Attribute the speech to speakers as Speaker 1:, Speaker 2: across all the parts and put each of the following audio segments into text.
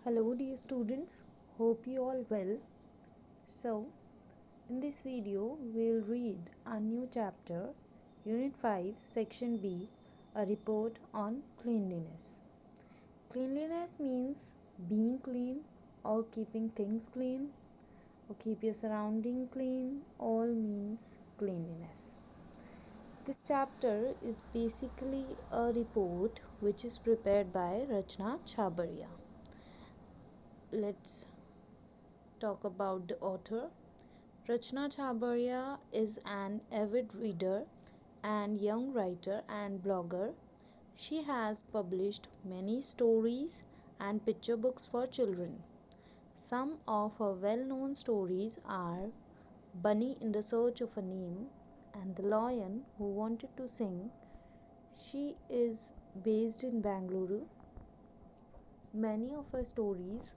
Speaker 1: Hello dear students, hope you all well. So, in this video we'll read a new chapter, Unit 5, Section B, a report on cleanliness. Cleanliness means being clean or keeping things clean or keep your surrounding clean, all means cleanliness. This chapter is basically a report which is prepared by Rachna Chhabria. Let's talk about the author. Rachna Chhabria is an avid reader and young writer and blogger. She has published many stories and picture books for children. Some of her well-known stories are Bunny in the Search of a Name and The Lion Who Wanted to Sing. She is based in Bangalore. Many of her stories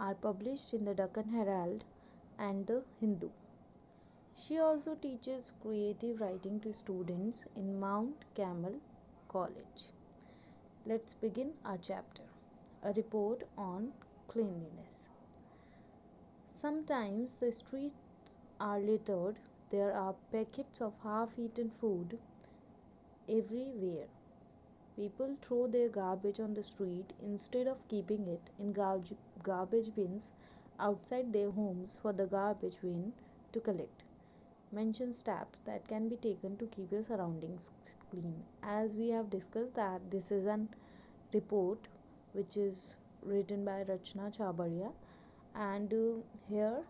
Speaker 1: are published in the Deccan Herald and the Hindu. She also teaches creative writing to students in Mount Carmel College. Let's begin our chapter. A report on cleanliness. Sometimes the streets are littered. There are packets of half-eaten food everywhere. People throw their garbage on the street instead of keeping it in garbage bins outside their homes for the garbage bin to collect. Mention steps that can be taken to keep your surroundings clean. As we have discussed that this is an report which is written by Rachna Chhabria, and here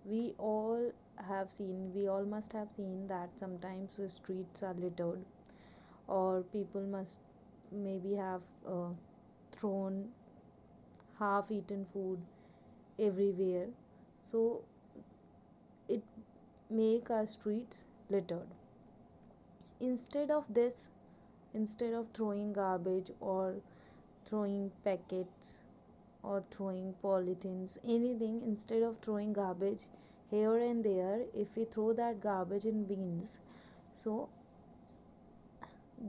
Speaker 1: we all must have seen that sometimes the streets are littered or people must maybe have thrown half eaten food everywhere, so it make our streets littered. Instead of throwing garbage or throwing packets or throwing polythenes, anything, instead of throwing garbage here and there, if we throw that garbage in bins, so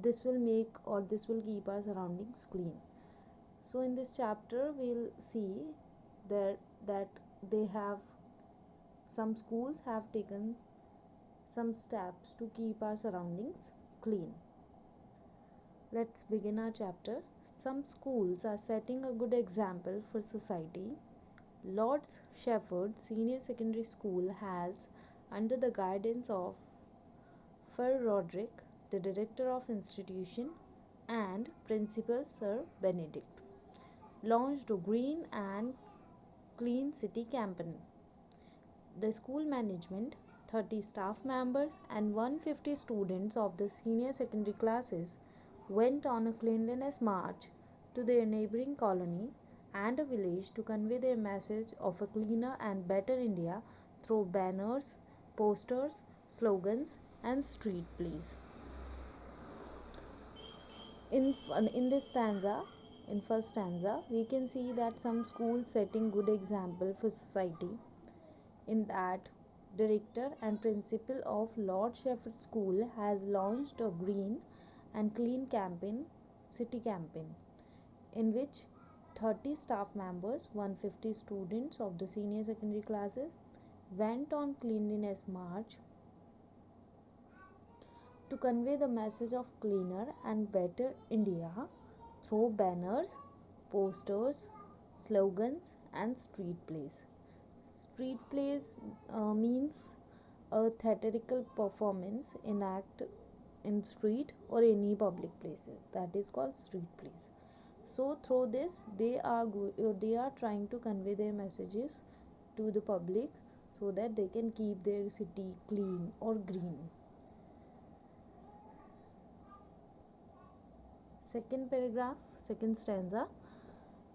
Speaker 1: this will keep our surroundings clean. So in this chapter we'll see that they have some schools have taken some steps to keep our surroundings clean. Let's begin our chapter. Some schools are setting a good example for society. Lord's Shepherd Senior Secondary School has, under the guidance of Fir Roderick, the director of institution, and principal Sir Benedict, launched a green and clean city campaign. The school management, 30 staff members and 150 students of the senior secondary classes went on a cleanliness march to their neighboring colony and a village to convey their message of a cleaner and better India through banners, posters, slogans and street plays. In this stanza, in first stanza, we can see that some schools setting good example for society. In that, director and principal of Lord Shepherd School has launched a green and clean campaign, city campaign, in which 30 staff members, 150 students of the senior secondary classes went on cleanliness march to convey the message of cleaner and better India through banners, posters, slogans and street plays. Street plays means a theatrical performance enacted in street or any public places, that is called street plays. So through this they are trying to convey their messages to the public so that they can keep their city clean or green. Second paragraph, second stanza.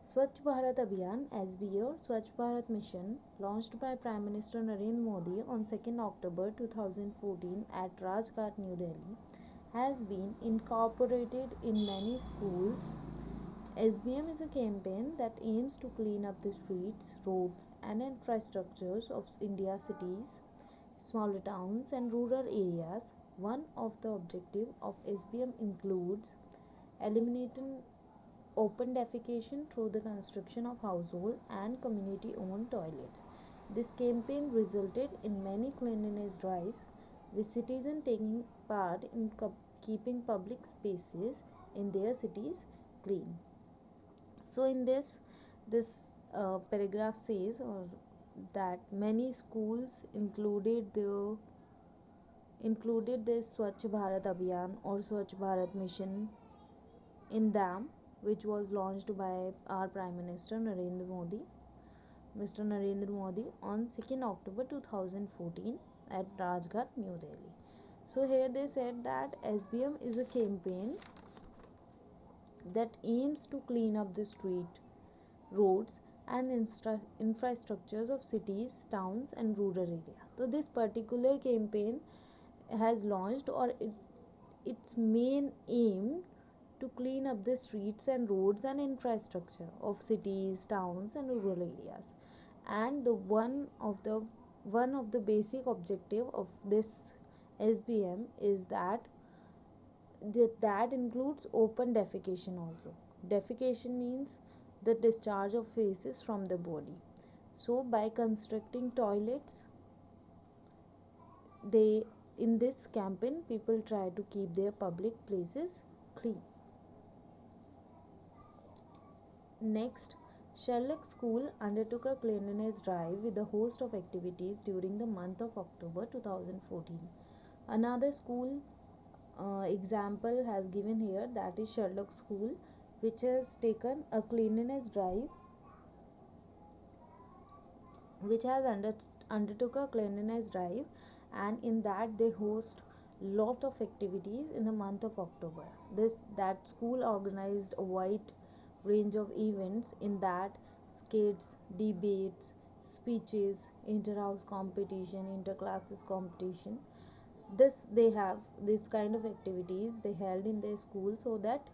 Speaker 1: Swachh Bharat Abhiyan SBA or Swachh Bharat Mission, launched by Prime Minister Narendra Modi on 2nd October 2014 at Rajghat, New Delhi, has been incorporated in many schools. SBM is a campaign that aims to clean up the streets, roads and infrastructures of India's cities, smaller towns and rural areas. One of the objectives of SBM includes eliminating open defecation through the construction of household and community owned toilets. This campaign resulted in many cleanliness drives, with citizens taking part in keeping public spaces in their cities clean. So in this paragraph says or that many schools included the Swachh Bharat Abhiyan or Swachh Bharat Mission in them, which was launched by our Prime Minister Mr. Narendra Modi on 2nd October 2014 at Rajghat, New Delhi. So here they said that SBM is a campaign that aims to clean up the street, roads and infrastructures of cities, towns and rural area. So this particular campaign has launched its main aim to clean up the streets and roads and infrastructure of cities, towns and rural areas. And the one of the basic objective of this SBM is that includes open defecation also. Defecation means the discharge of feces from the body. So by constructing toilets, in this campaign people try to keep their public places clean. Next, Sherlock School undertook a cleanliness drive with a host of activities during the month of October 2014. Another school example has given here, that is Sherlock School, which has taken a cleanliness drive, which has undertook a cleanliness drive, and in that they host lot of activities in the month of October. That school organized a wide range of events, in that skits, debates, speeches, inter-house competition, inter-classes competition. They have this kind of activities they held in their school, so that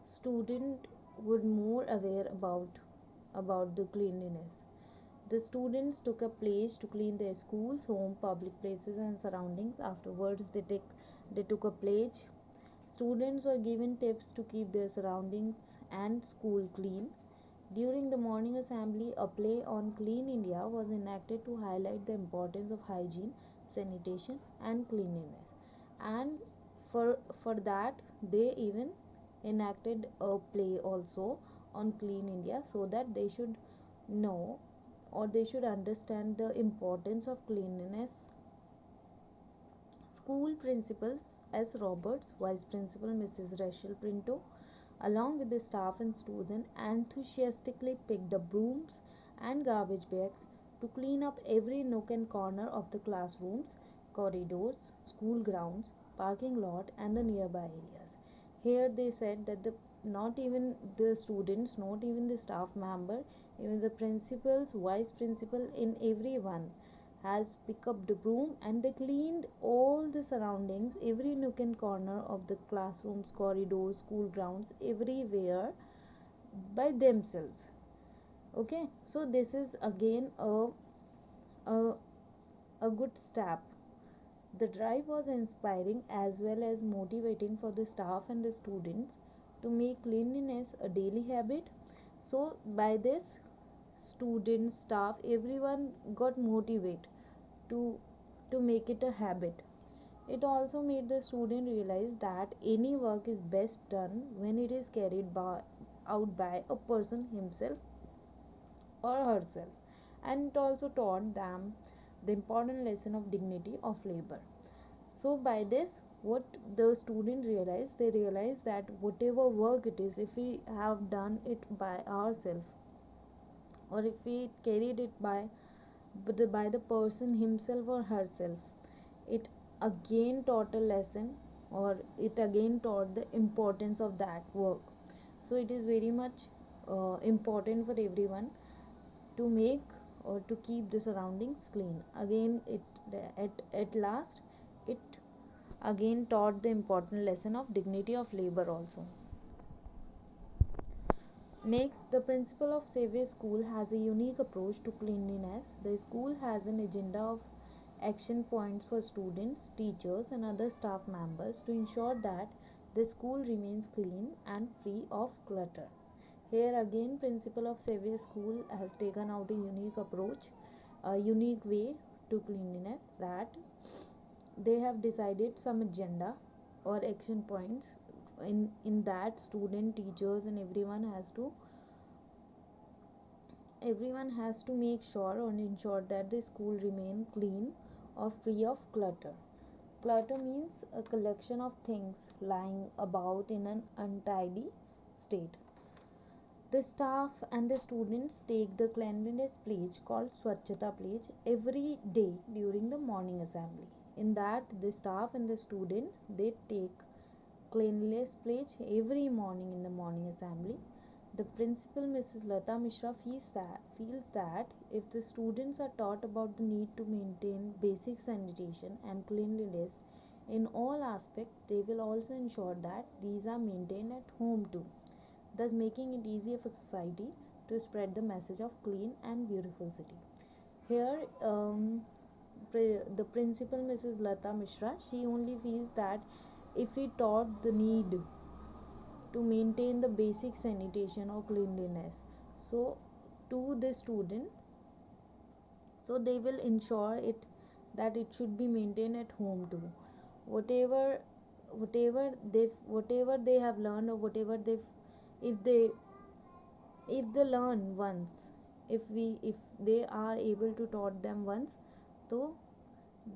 Speaker 1: student would more aware about the cleanliness. The students took a pledge to clean their schools, home, public places and surroundings. Afterwards they took a pledge. Students were given tips to keep their surroundings and school clean. During the morning assembly, a play on Clean India was enacted to highlight the importance of hygiene, sanitation and cleanliness. And for that they even enacted a play also on Clean India, so that they should know or they should understand the importance of cleanliness. School principals S. Roberts, Vice Principal Mrs. Rachel Pinto, along with the staff and students, enthusiastically picked up brooms and garbage bags to clean up every nook and corner of the classrooms, corridors, school grounds, parking lot and the nearby areas. Here they said that not even the students, not even the staff member, even the principals, vice principal, in everyone has picked up the broom and they cleaned all the surroundings, every nook and corner of the classrooms, corridors, school grounds, everywhere by themselves. Okay, so this is again a good step. The drive was inspiring as well as motivating for the staff and the students to make cleanliness a daily habit. So by this, students, staff, everyone got motivated to make it a habit. It also made the student realize that any work is best done when it is carried out by a person himself or herself, and it also taught them the important lesson of dignity of labor. So by this, what the student realized, they realized that whatever work it is, if we have done it by ourselves or if we carried it by the person himself or herself, it again taught a lesson, or it again taught the importance of that work. So it is very much important for everyone to make or to keep the surroundings clean. Again, at last it again taught the important lesson of dignity of labor also. Next, the principal of Xavier School has a unique approach to cleanliness. The school has an agenda of action points for students, teachers and other staff members to ensure that the school remains clean and free of clutter. Here again, principal of Xavier School has taken out a unique approach, a unique way to cleanliness, that they have decided some agenda or action points in that student, teachers, and everyone has to make sure or ensure that the school remain clean or free of clutter. Clutter means a collection of things lying about in an untidy state. The staff and the students take the cleanliness pledge called Swachhata pledge every day during the morning assembly. In that, the staff and the student, they take cleanliness pledge every morning in the morning assembly. The principal, Mrs. Lata Mishra, feels that if the students are taught about the need to maintain basic sanitation and cleanliness in all aspects, they will also ensure that these are maintained at home too, thus making it easier for society to spread the message of clean and beautiful city. Here, the principal, Mrs. Lata Mishra, she only feels that if we taught the need to maintain the basic sanitation or cleanliness, so to the student, so they will ensure it that it should be maintained at home too. Whatever whatever they have learned, or whatever they if they if they learn once, if they are able to taught them once, so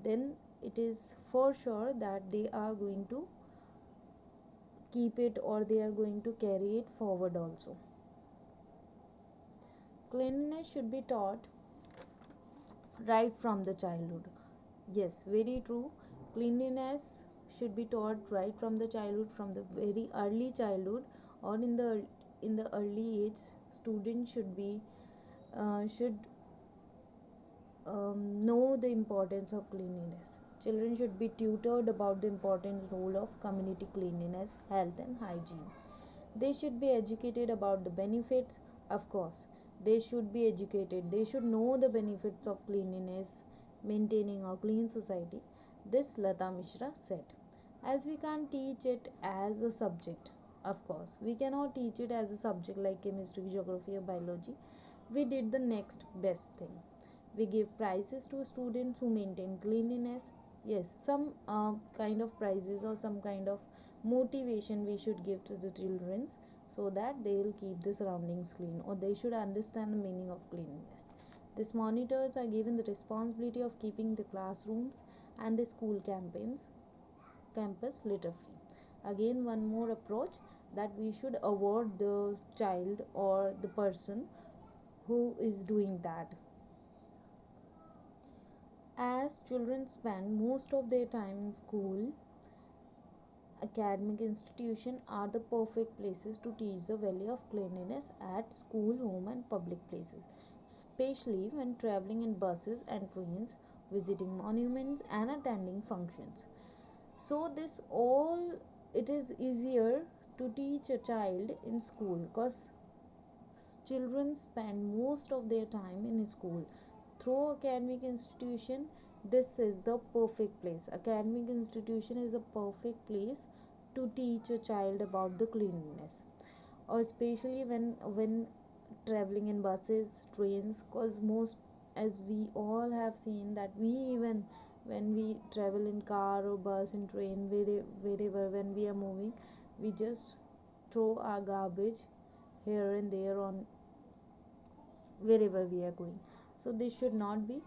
Speaker 1: then it is for sure that they are going to keep it, or they are going to carry it forward also. Cleanliness should be taught right from the childhood. Yes, very true. Cleanliness should be taught right from the childhood, from the very early childhood, or in the early age. Students should know the importance of cleanliness. Children should be tutored about the important role of community cleanliness, health, and hygiene. They should be educated about the benefits, of course. They should be educated. They should know the benefits of cleanliness, maintaining a clean society. This Lata Mishra said. As we can't teach it as a subject, of course, we cannot teach it as a subject like chemistry, geography, or biology. We did the next best thing. We give prizes to students who maintain cleanliness. Yes, some kind of prizes or some kind of motivation we should give to the children, so that they will keep the surroundings clean, or they should understand the meaning of cleanliness. These monitors are given the responsibility of keeping the classrooms and the school campus litter free. Again, one more approach, that we should award the child or the person who is doing that. As children spend most of their time in school, academic institutions are the perfect places to teach the value of cleanliness at school, home, and public places, especially when traveling in buses and trains, visiting monuments, and attending functions. So, this all, it is easier to teach a child in school, because children spend most of their time in school. Through academic institution, this is the perfect place. Academic institution is a perfect place to teach a child about the cleanliness, or especially when traveling in buses, trains, because most, as we all have seen, that we even when we travel in car or bus and train, wherever when we are moving, we just throw our garbage here and there on wherever we are going. So this should not be.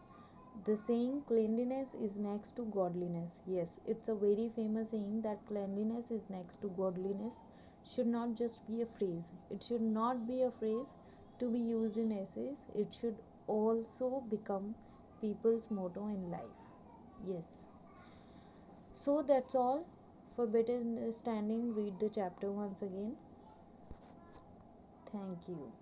Speaker 1: The saying cleanliness is next to godliness, yes, it's a very famous saying that cleanliness is next to godliness, should not just be a phrase. It should not be a phrase to be used in essays. It should also become people's motto in life. Yes. So that's all. For better understanding, read the chapter once again. Thank you.